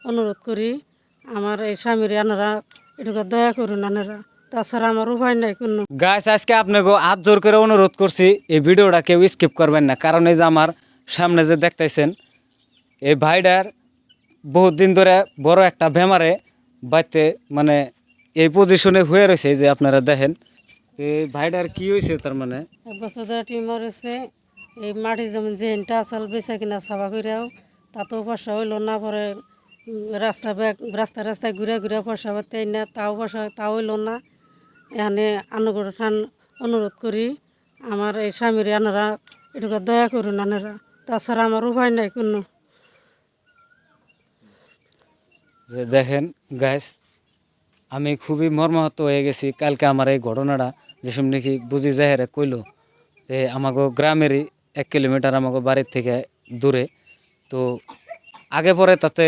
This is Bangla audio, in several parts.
অনুরোধ করি আমার এই স্বামীর আনারা এটুকু দয়া করুন আনারা, তাছাড়া আমার উপায় নাই কোনো। গাইস আজকে আপনাকে হাত জোর করে অনুরোধ করছি এই ভিডিওটা কেউ স্কিপ করবেন না, কারণ এই যে আমার সামনে যে দেখতেছেন এই ভাইটার বহুত দিন ধরে বড় একটা বেমারে বাড়িতে মানে এই পজিশনে হয়ে রয়েছে যে আপনারা দেখেন এই ভাইটার কি হয়েছে তার মানে 1 বছর ধরে টিউমার হয়েছে। এই মাটি যেমন যেনটা আসাল বেচা কিনা সাফা করেও তাতেও পয়সা হইলো না, পরে রাস্তায় ঘুরে ঘুরে পয়সা পাতে না, তাও হইলো না। এখানে আনুগঠান অনুরোধ করি আমার এই স্বামীর আনারা এটুকু দয়া করুন আনারা, তাছাড়া আমার উপায় নাই কোনো। যে দেখেন গাইস আমি খুবই মর্মাহত হয়ে গেছি কালকে আমার এই ঘটনাটা যেসব নাকি বুঝি যাহেরে কইলো যে আমাকে গ্রামেরই 1 কিলোমিটার আমাকে বাড়ির থেকে দূরে। তো আগে পরে তাতে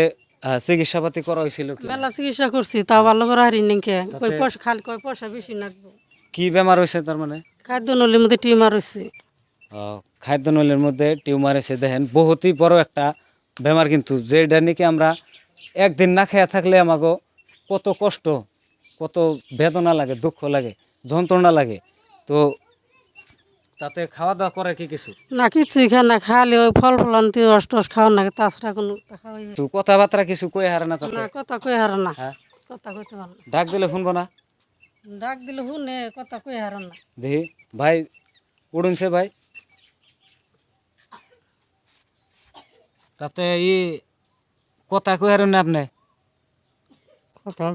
চিকিৎসাপাতি করা হয়েছিল কি মেলা চিকিৎসা করছি, তাও ভালো করে হারি নিকে কই পয়সা খালি কই পয়সা বেশি লাগবে। কি বেমার হয়েছে তার মানে খাদ্য নলির মধ্যে টিউমার হয়েছে। খাদ্যনলীর মধ্যে টিউমার এসে দেখেন বহুতই বড় একটা বেমার, কিন্তু যেটা নাকি আমরা একদিন না খেয়ে থাকলে আমাকে কত কষ্ট কত বেদনা লাগে, দুঃখ লাগে, যন্ত্রণা লাগে। তো তাতে খাওয়া দাওয়া করে কি কিছু না কিছুই খায় না, খালি ওই ফল ফলান্তি রস টস খাওয়া না, তাছাড়া কোনো খাওয়াই তো কথাবার্তা কিছু কই হারে না তাতে না, কথা কই হার না। হ্যাঁ কথা কইতে পার না, ডাক দিলে শুনবো না, ডাক দিলে শুনে কথা কই হার না। দেখি ভাই উড়ুনছে ভাই তাতে কথা কই হারেন না আপনি কথা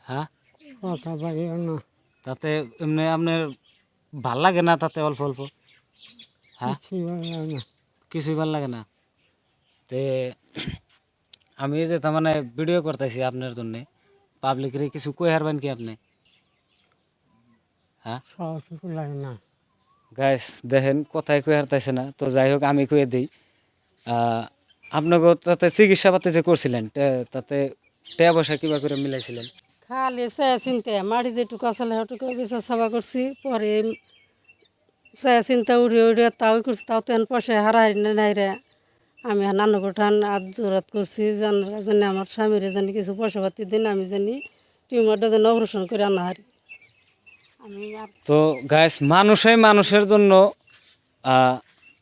হ্যাঁ কথা পারি না, তাতে এমনি আপনার ভাল লাগে না তাতে অল্প অল্প হ্যাঁ কিছুই ভাল লাগে না। তে আমি এই যে তার মানে ভিডিও করতেছি আপনার জন্য, পাবলিকের কিছু কই হারবেন কি আপনি হ্যাঁ লাগে না। গাইস দেখেন কথাই কই হারতেছে না। তো যাই হোক আমি কয়ে দিই আপনাকে তাতে চিকিৎসাপাতি যে করছিলেন তাতে টাকা পয়সা কিবা করে মিলাইছিলেন? খালি চিনতে মাটি যেটুকু আসলে সেটুকু বেচা সাবা করছি, পরে চিন্তা উড়ে উড়ে তাও করছি, তাও তো পয়সা হারাই নাই রে। আমি নানু গোঠান আজ জোরাত করছি জানি আমার স্বামীর জানি কিছু পয়সা পাতি দিন, আমি জানি টিউমারটা যেন অপারেশন করে আনা হারি আমি। তো গাইস মানুষের জন্য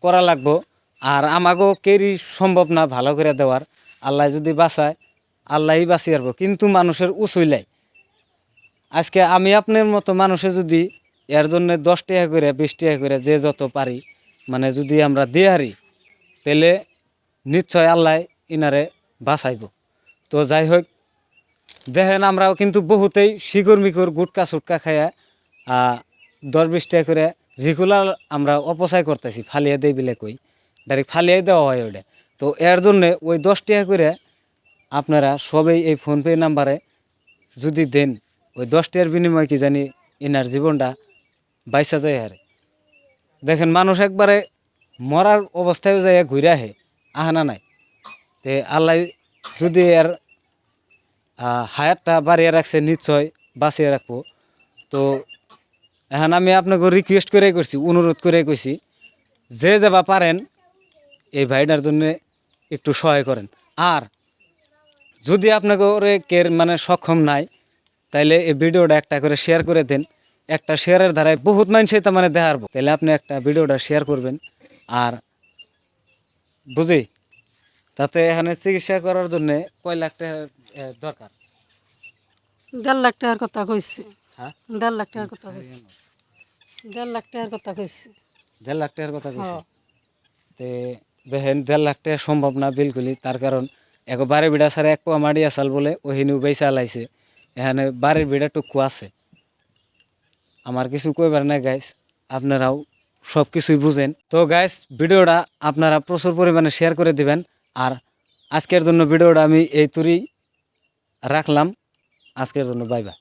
করা লাগবো, আর আমাকেও কেউই সম্ভব না ভালো করে দেওয়ার। আল্লাহ যদি বাঁচায় আল্লাহই বাঁচিয়ে পারবো, কিন্তু মানুষের উচইলাই আজকে আমি আপনার মতো মানুষে যদি এর জন্য 10 টাকা করে 20 টাকা করে যে যত পারি মানে যদি আমরা দিয়ে হারি তাহলে নিশ্চয় আল্লাহ ইনারে বাঁচাইব। তো যাই হোক দেখেন আমরাও কিন্তু বহুতেই শিকড় মিকড় গুটকা সুটকা খাইয়া 10-20 টাকা করে রেগুলার আমরা অপচয় করতেছি, ফালিয়ে দেই বিলে কই ডাইরেক্ট ফালিয়ে দেওয়া হয় ওটা। তো এর জন্যে ওই 10 টাকা করে আপনারা সবাই এই ফোনপে নাম্বারে যদি দেন ওই 10 টাকার বিনিময়ে কি জানি ইনার জীবনটা বাইসা যায় হারে। দেখেন মানুষ একবারে মরার অবস্থায় যায় ঘুরে আহে আহানা নাই, তে আল্লাহ যদি এর হায়াতটা বাড়িয়ে রাখছে নিশ্চয় বাঁচিয়ে রাখবো। তো এখন আমি আপনাকে রিকোয়েস্ট করে করছি, অনুরোধ করে কইছি যে যাবা পারেন এই ভাইটার জন্য একটু সহায় করেন। আর যদি আপনাকে ওরে কের মানে সক্ষম নাই তাইলে এই ভিডিওটা একটা করে শেয়ার করে দেন। একটা শেয়ারের ধারায় বহুত মানুষই তার মানে দেখারবো, তাহলে আপনি একটা ভিডিওটা শেয়ার করবেন। আর বুঝি তাতে এখানে চিকিৎসা করার জন্য কয় লাখ টাকা দরকার? 1.5 লাখ টাকার কথা কইছি। হ্যাঁ 1.5 লাখ টাকার কথা কইছি। 1.5 লাখ টাকার কথা কইছি। 1.5 লাখ টাকার কথা কইছি। তে দেখেন 1.5 লাখ টাকা সম্ভব না বিলকুলই, তার কারণ এক বাড়ির বিড়া ছাড়া 1 পোয়া মাটি আসাল বলে ওহিনিও বেচা আলাইছে, এখানে বাড়ির বিড়া টুকু আছে। আমার কিছু কইবার না গাইস, আপনারাও সব কিছুই বুঝেন। তো গাইস ভিডিওটা আপনারা প্রচুর পরিমাণে শেয়ার করে দিবেন। আর আজকের জন্য ভিডিওটা আমি এই তুরি রাখলাম, আজকের জন্য বাই বাই।